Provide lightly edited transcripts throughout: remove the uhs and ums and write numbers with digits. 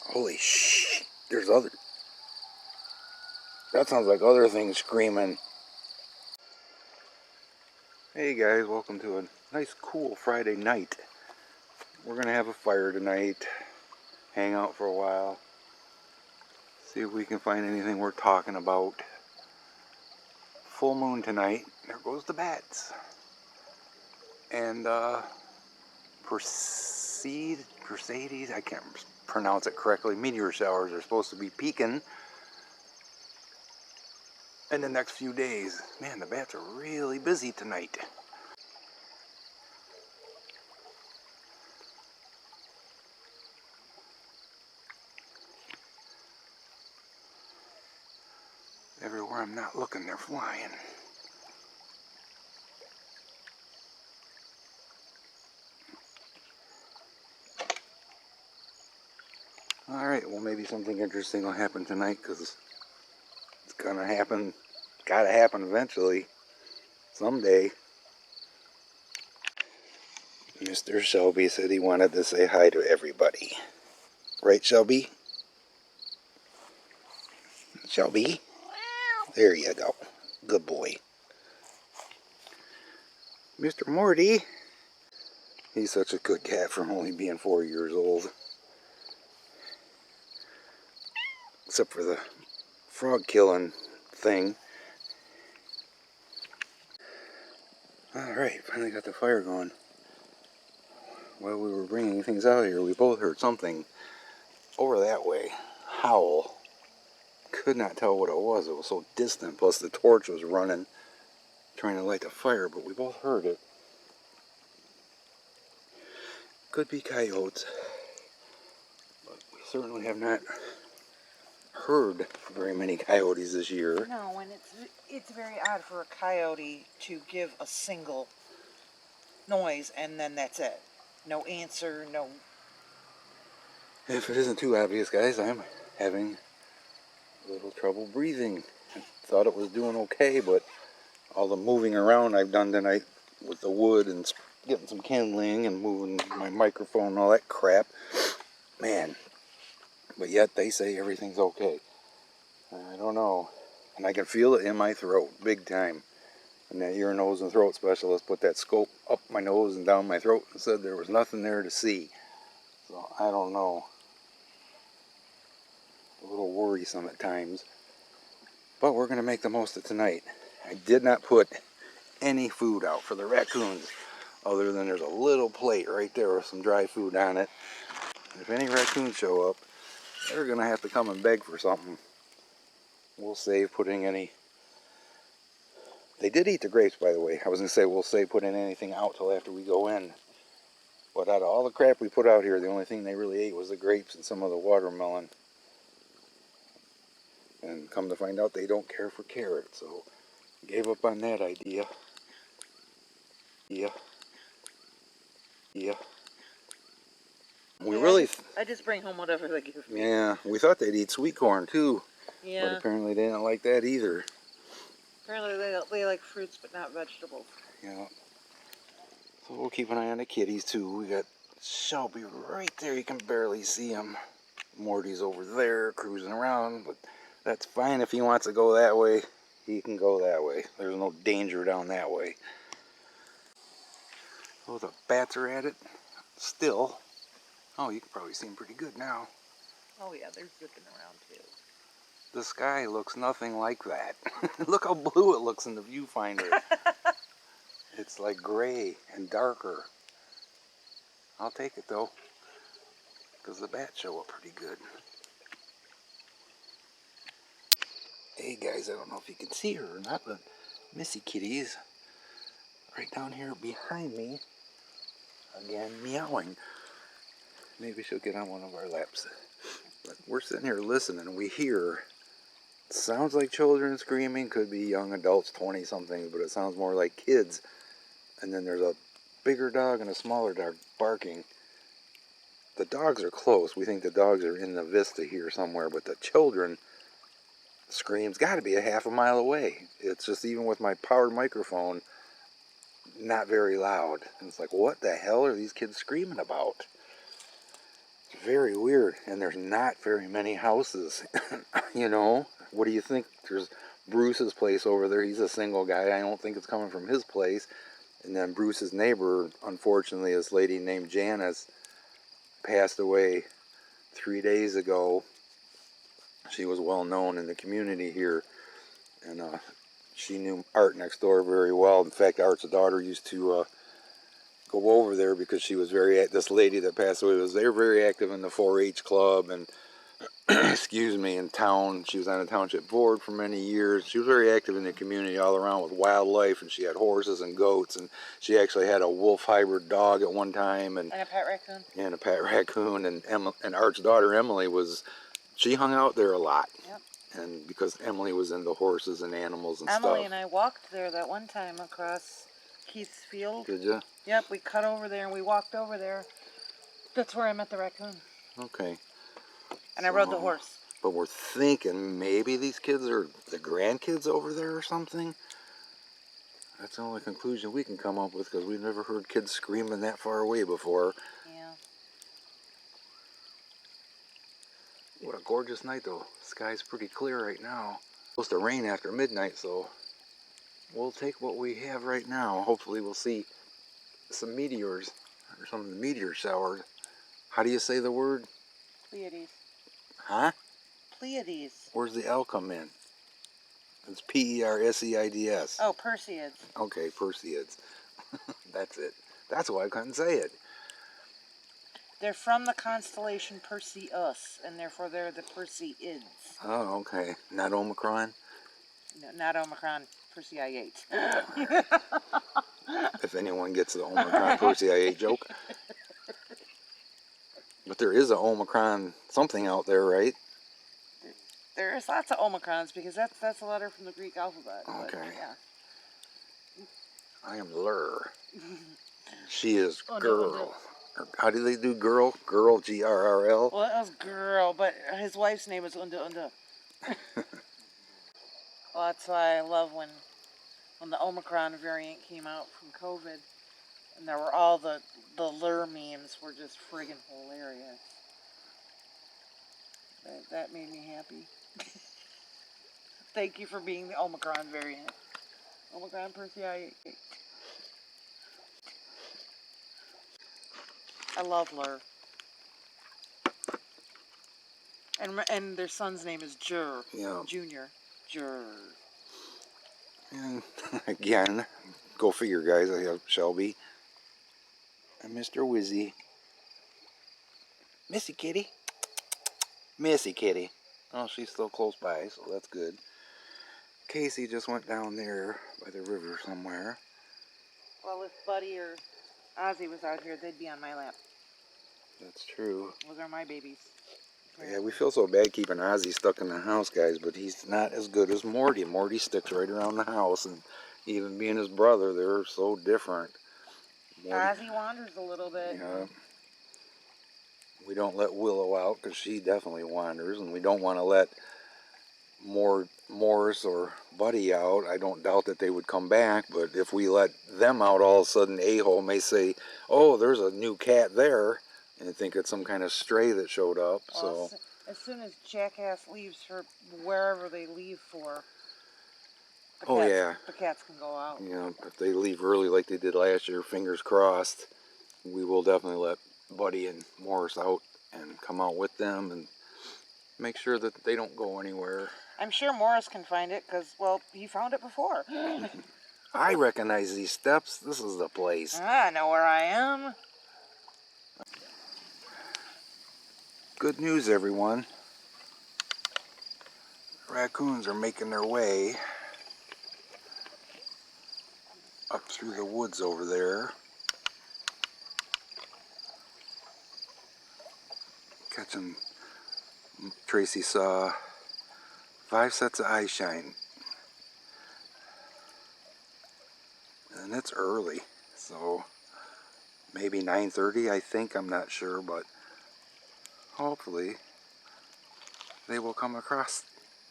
Holy shit. There's other... That sounds like other things screaming. Hey guys, welcome to a nice cool Friday night. We're gonna have a fire tonight, hang out for a while, see if we can find anything worth talking about. Full moon tonight. There goes the bats. And Perseides, I can't pronounce it correctly. Meteor showers are supposed to be peaking in the next few days. Man, the bats are really busy tonight. Everywhere I'm not looking, they're flying. Alright, well maybe something interesting will happen tonight, because it's gonna happen, gotta happen eventually, someday. Mr. Shelby said he wanted to say hi to everybody. Right, Shelby? Shelby? There you go. Good boy. Mr. Morty. He's such a good cat for only being 4 years old. Except for the frog killing thing. Alright, finally got the fire going. While we were bringing things out here, we both heard something over that way howl. Could not tell what it was. It was so distant, plus the torch was running trying to light the fire, but we both heard it. Could be coyotes, but we certainly have not heard very many coyotes this year. No, and it's very odd for a coyote to give a single noise and then that's it. No answer, no... If it isn't too obvious, guys, I'm having a little trouble breathing. I thought it was doing okay, but all the moving around I've done tonight with the wood and getting some kindling and moving my microphone and all that crap, man. But yet they say everything's okay. I don't know. And I can feel it in my throat, big time. And that ear, nose, and throat specialist put that scope up my nose and down my throat and said there was nothing there to see. So I don't know. A little worrisome at times. But we're going to make the most of tonight. I did not put any food out for the raccoons, other than there's a little plate right there with some dry food on it. If any raccoons show up, they're going to have to come and beg for something. We'll save putting any... They did eat the grapes, by the way. I was going to say we'll save putting anything out till after we go in. But out of all the crap we put out here, the only thing they really ate was the grapes and some of the watermelon. And come to find out, they don't care for carrots, so gave up on that idea. Yeah. We really... I just bring home whatever they give me. Yeah, we thought they'd eat sweet corn too. Yeah. But apparently they didn't like that either. Apparently they like fruits but not vegetables. Yeah. So we'll keep an eye on the kitties too. We got Shelby right there. You can barely see him. Morty's over there cruising around, but that's fine if he wants to go that way. He can go that way. There's no danger down that way. Oh, the bats are at it still. Oh, you can probably see them pretty good now. Oh yeah, they're zipping around too. The sky looks nothing like that. Look how blue it looks in the viewfinder. It's like gray and darker. I'll take it though, because the bats show up pretty good. Hey guys, I don't know if you can see her or not, but Missy Kitty's right down here behind me. Again, meowing. Maybe she'll get on one of our laps. But we're sitting here listening and we hear... It sounds like children screaming, could be young adults, 20-somethings, but it sounds more like kids. And then there's a bigger dog and a smaller dog barking. The dogs are close. We think the dogs are in the vista here somewhere, but the children screams got to be a half a mile away. It's just, even with my powered microphone, not very loud. And it's like, what the hell are these kids screaming about? It's very weird, and there's not very many houses. You know, what do you think? There's Bruce's place over there. He's a single guy. I don't think it's coming from his place. And then Bruce's neighbor, unfortunately, this lady named Janice, passed away 3 days ago. She was well known in the community here, and she knew Art next door very well. In fact, Art's daughter used to go over there because she was this lady that passed away was very active in the 4-H club and excuse me, in town. She was on the township board for many years. She was very active in the community all around with wildlife, and she had horses and goats, and she actually had a wolf hybrid dog at one time, and a pet raccoon. And a pet raccoon. And Art's daughter Emily she hung out there a lot. Yep. And because Emily was into horses and animals and stuff. Emily and I walked there that one time across Keith's field. Did you? Yep, we cut over there and we walked over there. That's where I met the raccoon. Okay. And I rode the horse. But we're thinking maybe these kids are the grandkids over there or something. That's the only conclusion we can come up with, because we've never heard kids screaming that far away before. Yeah. What a gorgeous night, though. The sky's pretty clear right now. It's supposed to rain after midnight, so we'll take what we have right now. Hopefully we'll see some meteors, or some of the meteor showers. How do you say the word? Pleiades. Huh? Pleiades. Where's the L come in? It's P-E-R-S-E-I-D-S. Oh, Perseids. Okay, Perseids. That's it. That's why I couldn't say it. They're from the constellation Perseus, and therefore they're the Perseids. Oh, okay. Not Omicron? No, not Omicron, Persei 8. If anyone gets the Omicron Persei 8 joke. But there is an Omicron something out there, right? There's lots of Omicrons, because that's a letter from the Greek alphabet. Okay. But, yeah. I am Lur. She is girl. How do they do girl? Girl, G-R-R-L? Well, it was girl, but his wife's name is Unda. Well, that's why I love when the Omicron variant came out from COVID, and there were all the lure memes were just friggin' hilarious. That made me happy. Thank you for being the Omicron variant. Omicron Persei. I love Lur. And their son's name is Jur. Yeah. Junior. Jur. And again, go figure, guys. I have Shelby and Mr. Wizzy. Missy Kitty. Missy Kitty. Oh, she's still close by, so that's good. Casey just went down there by the river somewhere. Well, if Buddy or Ozzy was out here, they'd be on my lap. That's true. Those are my babies. Yeah, we feel so bad keeping Ozzy stuck in the house, guys, but he's not as good as Morty. Morty sticks right around the house, and even being his brother, they're so different. Ozzy wanders a little bit. Yeah. We don't let Willow out because she definitely wanders, and we don't want to let Morris or Buddy out. I don't doubt that they would come back, but if we let them out, all of a sudden A-hole may say, oh, there's a new cat there, and think it's some kind of stray that showed up. Well, So as soon as Jackass leaves for wherever they leave for, the cats can go out. Yeah, if they leave early like they did last year, fingers crossed, we will definitely let Buddy and Morris out and come out with them and make sure that they don't go anywhere. I'm sure Morris can find it because, well, he found it before. I recognize these steps. This is the place. I know where I am. Good news, everyone. Raccoons are making their way up through the woods over there. Catching, Tracey saw 5 sets of eye shine. And it's early, so maybe 9:30, I think. I'm not sure, but hopefully they will come across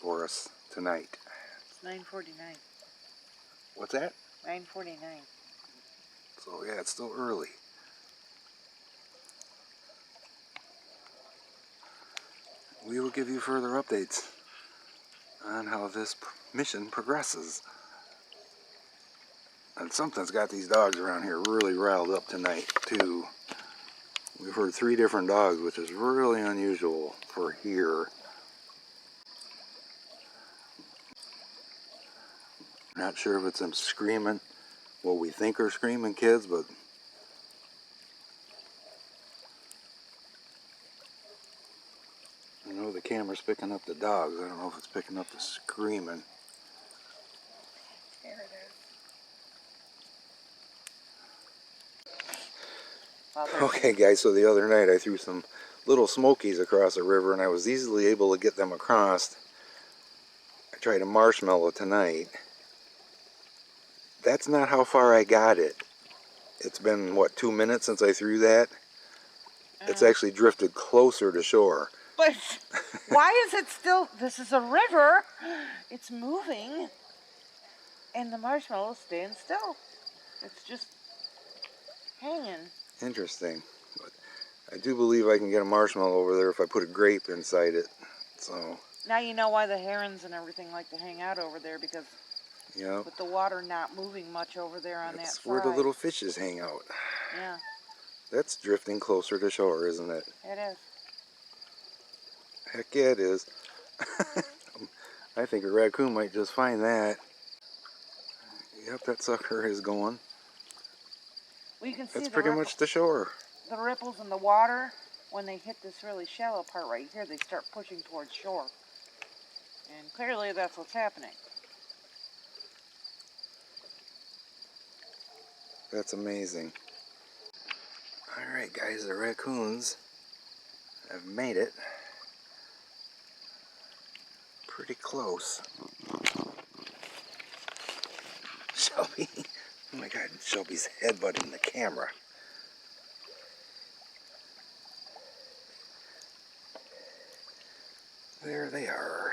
for us tonight. It's 9:49. What's that? 9:49. So yeah, it's still early. we will give you further updates on how this mission progresses. And something's got these dogs around here really riled up tonight too. We've heard 3 different dogs, which is really unusual for here. Not sure if it's them screaming what we think are screaming kids, but I know the camera's picking up the dogs. I don't know if it's picking up the screaming. Here it is. Okay guys, so the other night I threw some little smokies across the river and I was easily able to get them across. I tried a marshmallow tonight. That's not how far I got it. It's been, what, 2 minutes since I threw that? It's actually drifted closer to shore. But why is it still, this is a river, it's moving, and the marshmallow's staying still. It's just hanging. Interesting. But I do believe I can get a marshmallow over there if I put a grape inside it. So Now you know why the herons and everything like to hang out over there, because yep, with the water not moving much over there on that side. that's where the little fishes hang out. Yeah. That's drifting closer to shore, isn't it? It is. Heck yeah, it is. I think a raccoon might just find that. Yep, that sucker is going. Well, you can see That's pretty much the shore. the ripples in the water. When they hit this really shallow part right here, they start pushing towards shore. And clearly that's what's happening. That's amazing. Alright guys, the raccoons have made it pretty close. Shelby, oh my god, Shelby's headbutting the camera. There they are.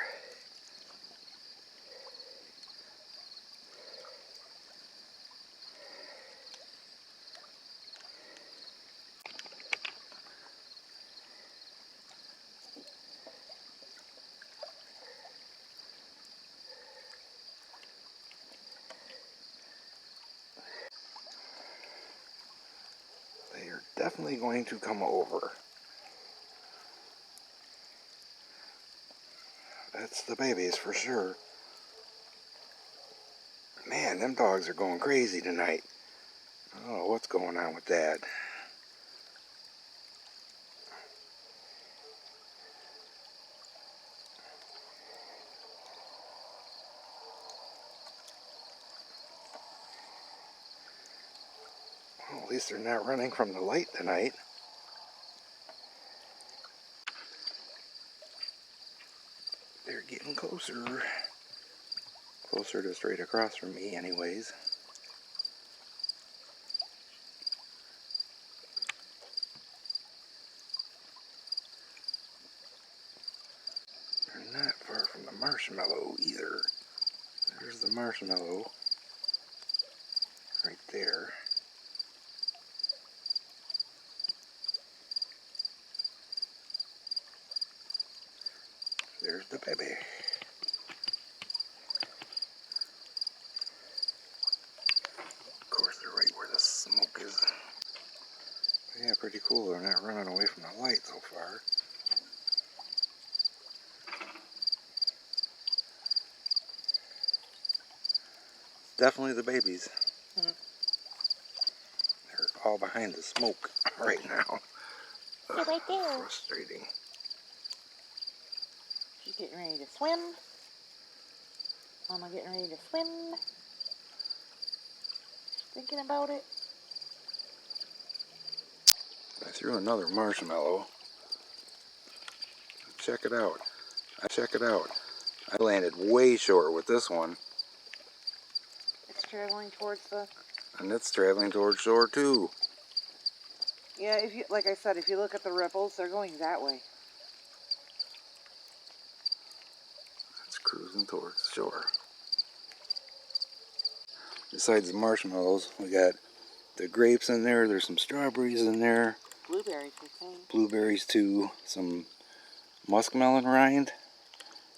They are definitely going to come over. That's the babies for sure. Man, them dogs are going crazy tonight. I don't know what's going on with that. Well, at least they're not running from the light tonight. They're getting closer. Closer to straight across from me anyways. They're not far from the marshmallow either. There's the marshmallow right there. There's the baby. Of course, they're right where the smoke is. Yeah, pretty cool. They're not running away from the light so far. Definitely the babies. Mm-hmm. They're all behind the smoke right now. They're right there. Frustrating. She's getting ready to swim. Mama getting ready to swim. She's thinking about it. I threw another marshmallow. Check it out. Check it out. I landed way short with this one. It's traveling towards the... And it's traveling towards shore too. Yeah, if you, like I said, if you look at the ripples, they're going that way. It's cruising towards shore. Besides the marshmallows, we got the grapes in there. There's some strawberries in there. Blueberries, I think. Blueberries too. Some muskmelon rind,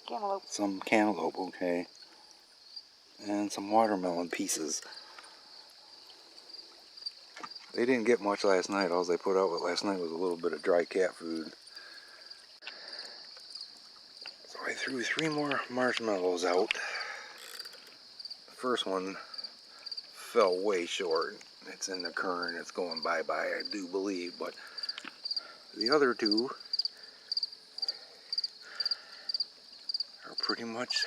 Cantaloupe. some cantaloupe, okay, and some watermelon pieces. They didn't get much last night. All they put out with last night was a little bit of dry cat food. So I threw 3 more marshmallows out. The first one fell way short. It's in the current. It's going bye-bye, I do believe. But the other 2 are pretty much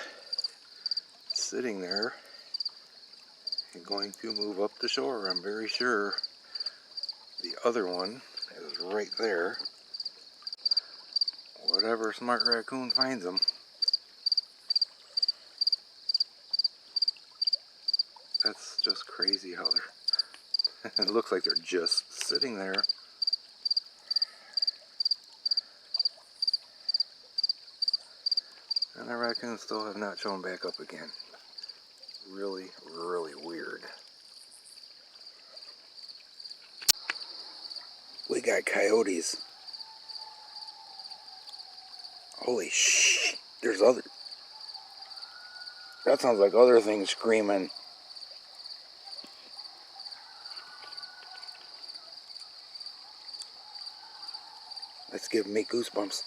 sitting there and going to move up the shore. I'm very sure the other one is right there. Whatever smart raccoon finds them. That's just crazy how they're... it looks like they're just sitting there. And the raccoons still have not shown back up again. Really, really weird. We got coyotes. Holy shit. There's other... That sounds like other things screaming. That's giving me goosebumps.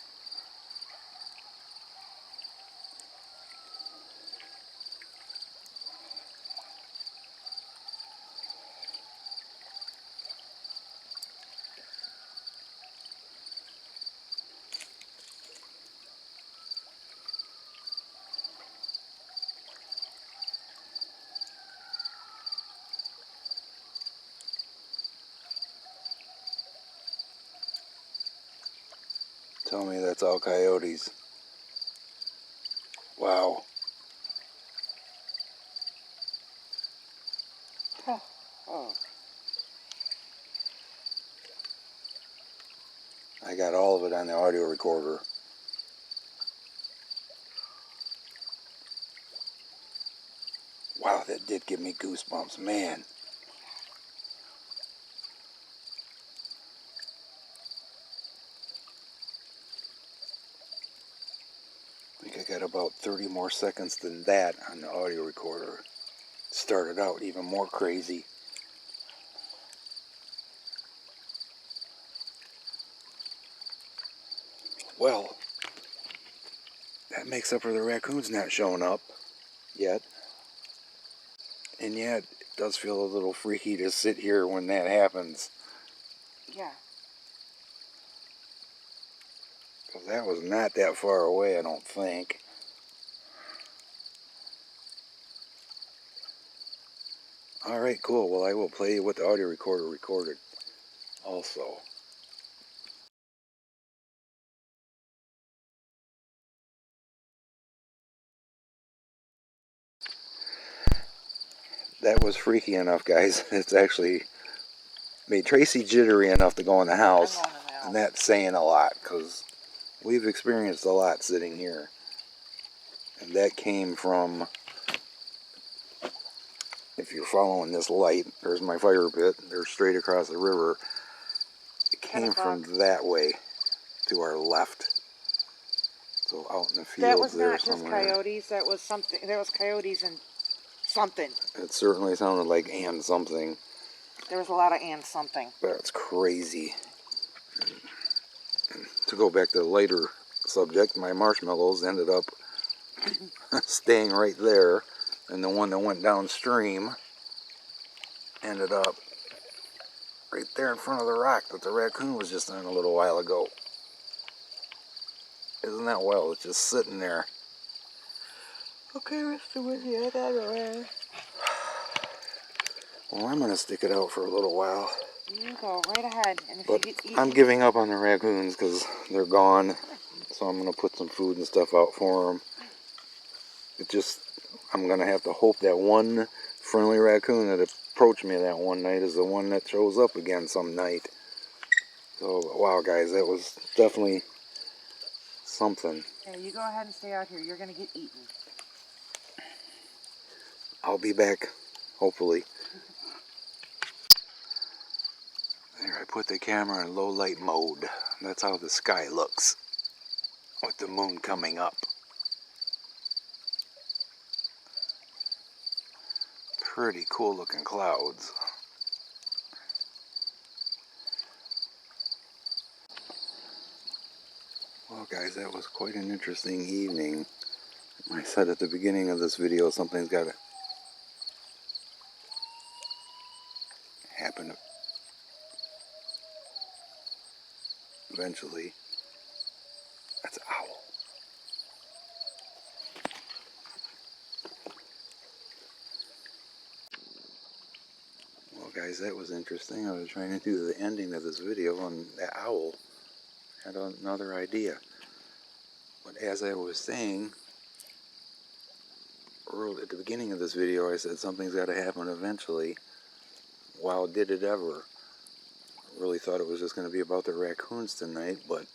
Tell me that's all coyotes. Wow. Oh. I got all of it on the audio recorder. Wow, that did give me goosebumps, man. I think I got about 30 more seconds than that on the audio recorder. It started out even more crazy. Well, that makes up for the raccoons not showing up yet. And yet, it does feel a little freaky to sit here when that happens. Yeah. Because that was not that far away, I don't think. Alright, cool. Well, I will play you what the audio recorder recorded also. That was freaky enough, guys. It's actually made Tracey jittery enough to go in the house. And that's saying a lot, because we've experienced a lot sitting here. And that came from, if you're following this light, there's my fire pit. They're straight across the river. It came from that way to our left. So out in the field That was there not just somewhere. coyotes. That was something. That was coyotes and something. It certainly sounded like and something. There was a lot of and something. That's crazy. And to go back to the later subject, my marshmallows ended up staying right there, and the one that went downstream ended up right there in front of the rock that the raccoon was just on a little while ago. Isn't that wild? It's just sitting there. Okay, Mr. Wizzy, I gotta go. Well, I'm going to stick it out for a little while. You go right ahead. And if But you get eaten, I'm giving up on the raccoons because they're gone. So I'm going to put some food and stuff out for them. I'm going to have to hope that one friendly raccoon that approached me that one night is the one that shows up again some night. So, wow, guys, that was definitely something. Okay, you go ahead and stay out here. You're going to get eaten. I'll be back, hopefully. There, I put the camera in low light mode. That's how the sky looks. with the moon coming up. Pretty cool looking clouds. Well guys, that was quite an interesting evening. I said at the beginning of this video, something's got to happen eventually. That's an owl. Well guys, that was interesting. I was trying to do the ending of this video and that owl had another idea. But as I was saying early at the beginning of this video, I said something's got to happen eventually. Wow, did it ever. I really thought it was just going to be about the raccoons tonight, but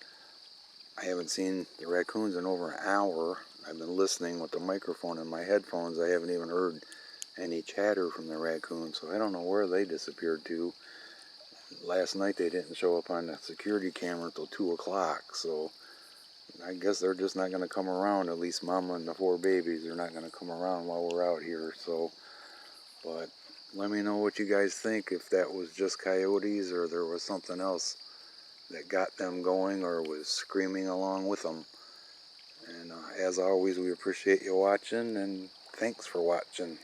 I haven't seen the raccoons in over an hour. I've been listening with the microphone in my headphones. I haven't even heard any chatter from the raccoons, so I don't know where they disappeared to. Last night they didn't show up on the security camera until 2 o'clock, so I guess they're just not going to come around. At least Mama and the 4 babies are not going to come around while we're out here. So, but let me know what you guys think, if that was just coyotes or there was something else that got them going or was screaming along with them. And as always, we appreciate you watching, and thanks for watching.